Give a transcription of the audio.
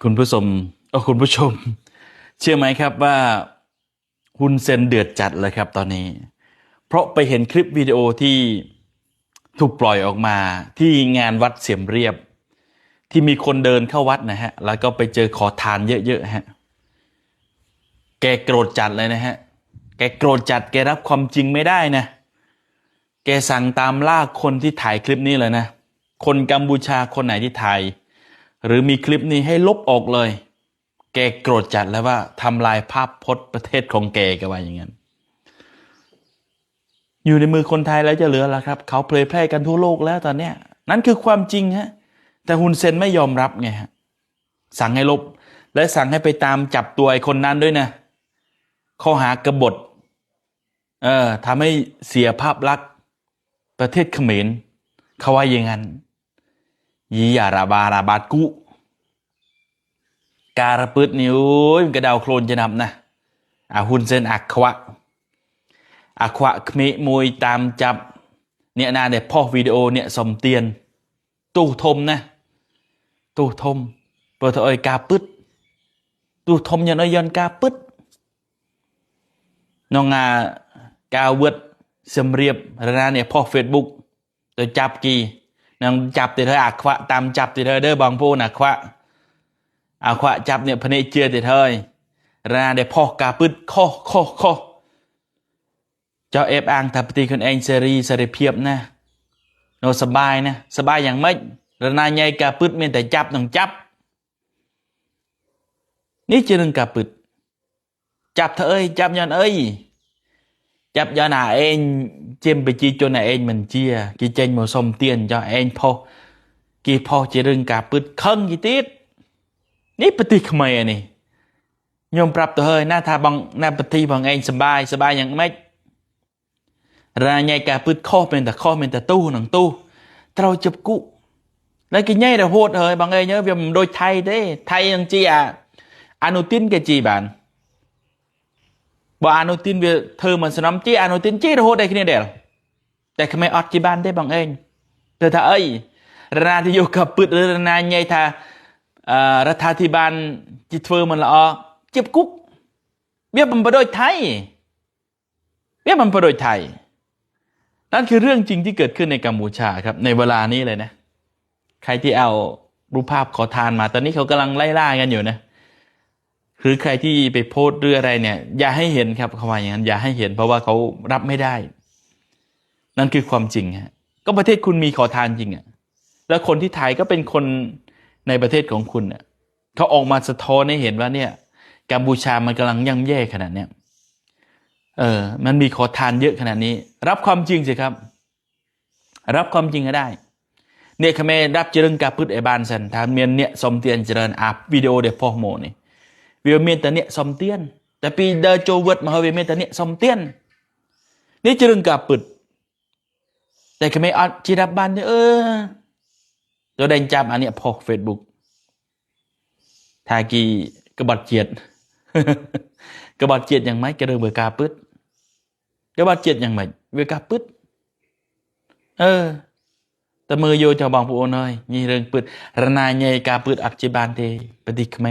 คุณผู้ชมคุณผู้ชมเชื่อไหมครับว่าฮุนเซนเดือดจัดเลยครับตอนนี้เพราะไปเห็นคลิปวิดีโอที่ถูกปล่อยออกมาที่งานวัดเสียมเรียบที่มีคนเดินเข้าวัดนะฮะแล้วก็ไปเจอขอทานเยอะๆฮะแกโกรธจัดเลยนะฮะแกโกรธจัดแกรับความจริงไม่ได้นะแกสั่งตามล่าคนที่ถ่ายคลิปนี้เลยนะคนกัมพูชาคนไหนที่ถ่ายหรือมีคลิปนี้ให้ลบออกเลยแกโกรธจัดแล้วว่าทำลายภาพพจน์ประเทศของแกก็ว่าอย่างนั้นอยู่ในมือคนไทยแล้วจะเหลือละครับเขาเผยแพร่กันทั่วโลกแล้วตอนเนี้ยนั่นคือความจริงฮะแต่ฮุนเซนไม่ยอมรับไงฮะสั่งให้ลบและสั่งให้ไปตามจับตัวไอ้คนนั้นด้วยนะข้อหากบฏทำให้เสียภาพลักษณ์ประเทศเขมรเขาว่าอย่างนั้นยียาราบาราบาดกุการะปืดนิ้วกระดาวโคลนจะนำนะฮุนเซนอักขวะเขมรมวยตามจับเนี่ยนาเดี๋ยวพ่อวิดีโอเนี่ยสมเตียนตู้ทมนะตู้ทมเปิดเอ่ยกาปึ๊ดตู้ทมยันเอ่ยยันกาปึ๊ดน้องกาเวิร์ดเสมเรียบระนาเนี่ยพ่อเฟซบุ๊กตัวจับกีนางจับติดเธออักขวะตามจับติดเธอเด้อบางพูนอักขวะจับเนี่ยพเนเจือติดเธอระนาเดี๋ยวพ่อกาปึ๊ดข้อเจ้าเอฟอังทับตีคนเองเสรีเพียบนะโนสบายนะสบายอย่างไม่ระนาใหญ่กาปึ๊ดเมียแต่จับต้องจับนี่จะนึงกาปึ๊ดจับเธอเอ้ยจับยันเอ้ยจับยันหาเองเจียมไปจีจนหาเองมันเจียกี่เจนหมดสมเตียนchoเองพอกี่พอจะรึงกาปึ๊ดคังกี่ติดนี่ปฏิขมายนี่ยอมปรับตัวเฮ้ยหน้าทาบังหน้าปฏิบังเองสบายอย่างไม่ราใหญ่กาปึ๊ดข้อเป็นแต่ตู้หนังตู้เราจับกุแล้วกินใหญ่เราโหดเฮ้ยบางเอ้ยเนอะvìโดยไทยเด้ไทยยังจีอนุทินcáiจีbảnบ่อนุทินvìเธอมันสนมจีอนุทินจีเราโหดได้แค่นี้เดียวแต่ทำไมอดจีบ้านได้บางเอ้ยเธอถ้าเอ้ยราที่อยู่กับปึ๊ดหรือราใหญ่ถ้ารัฐาธิบาลจีเธอมันละจับกุเบี้ยมันไปโดยไทยนั่นคือเรื่องจริงที่เกิดขึ้นในกัมพูชาครับในเวลานี้เลยนะใครที่เอารูปภาพขอทานมาตอนนี้เขากำลังไล่ล่ากันอยู่นะหรือใครที่ไปโพสต์เรื่องอะไรเนี่ยอย่าให้เห็นครับเขาว่าอย่างนั้นอย่าให้เห็นเพราะว่าเขารับไม่ได้นั่นคือความจริงฮะก็ประเทศคุณมีขอทานจริงอ่ะแล้วคนที่ถ่ายก็เป็นคนในประเทศของคุณเนี่ยเขาออกมาสะท้อนให้เห็นว่าเนี่ยกัมพูชามันกำลังย่ำแย่ขนาดเนี้ยมันมีขอทานเยอะขนาดนี้รับความจริงสิครับรับความจริงก็ได้เนี่ยขเมรับเจริญกาพุทธไอบานสันทานเมียนเนี่ยสมเตียนเจริญอัพวิดีโอเดพอโมนี่วิวเมียนแต่เนี่ยสมเตียนแต่ปีเดอโจเวิร์ดมาวิวเมียนแต่เนี่ยสมเตียนนี่เจริญกาพุทธแต่ขเมอัดจีรับบานเนี่ยตัวแดงจำอันเนี้ยพอเฟซบุ๊กทากีกระบาดเจียดกระบาดเจียดอย่างไหมกระเดิมเบอร์กาพุทธกระบาดเจียดอย่างไหมเบอร์กาพุทธแต่มือโยจะบางผู้โอนเลยนี่เรื่องปืดระนายใหญ่กาปืดอับจีบานเทปฏิกเม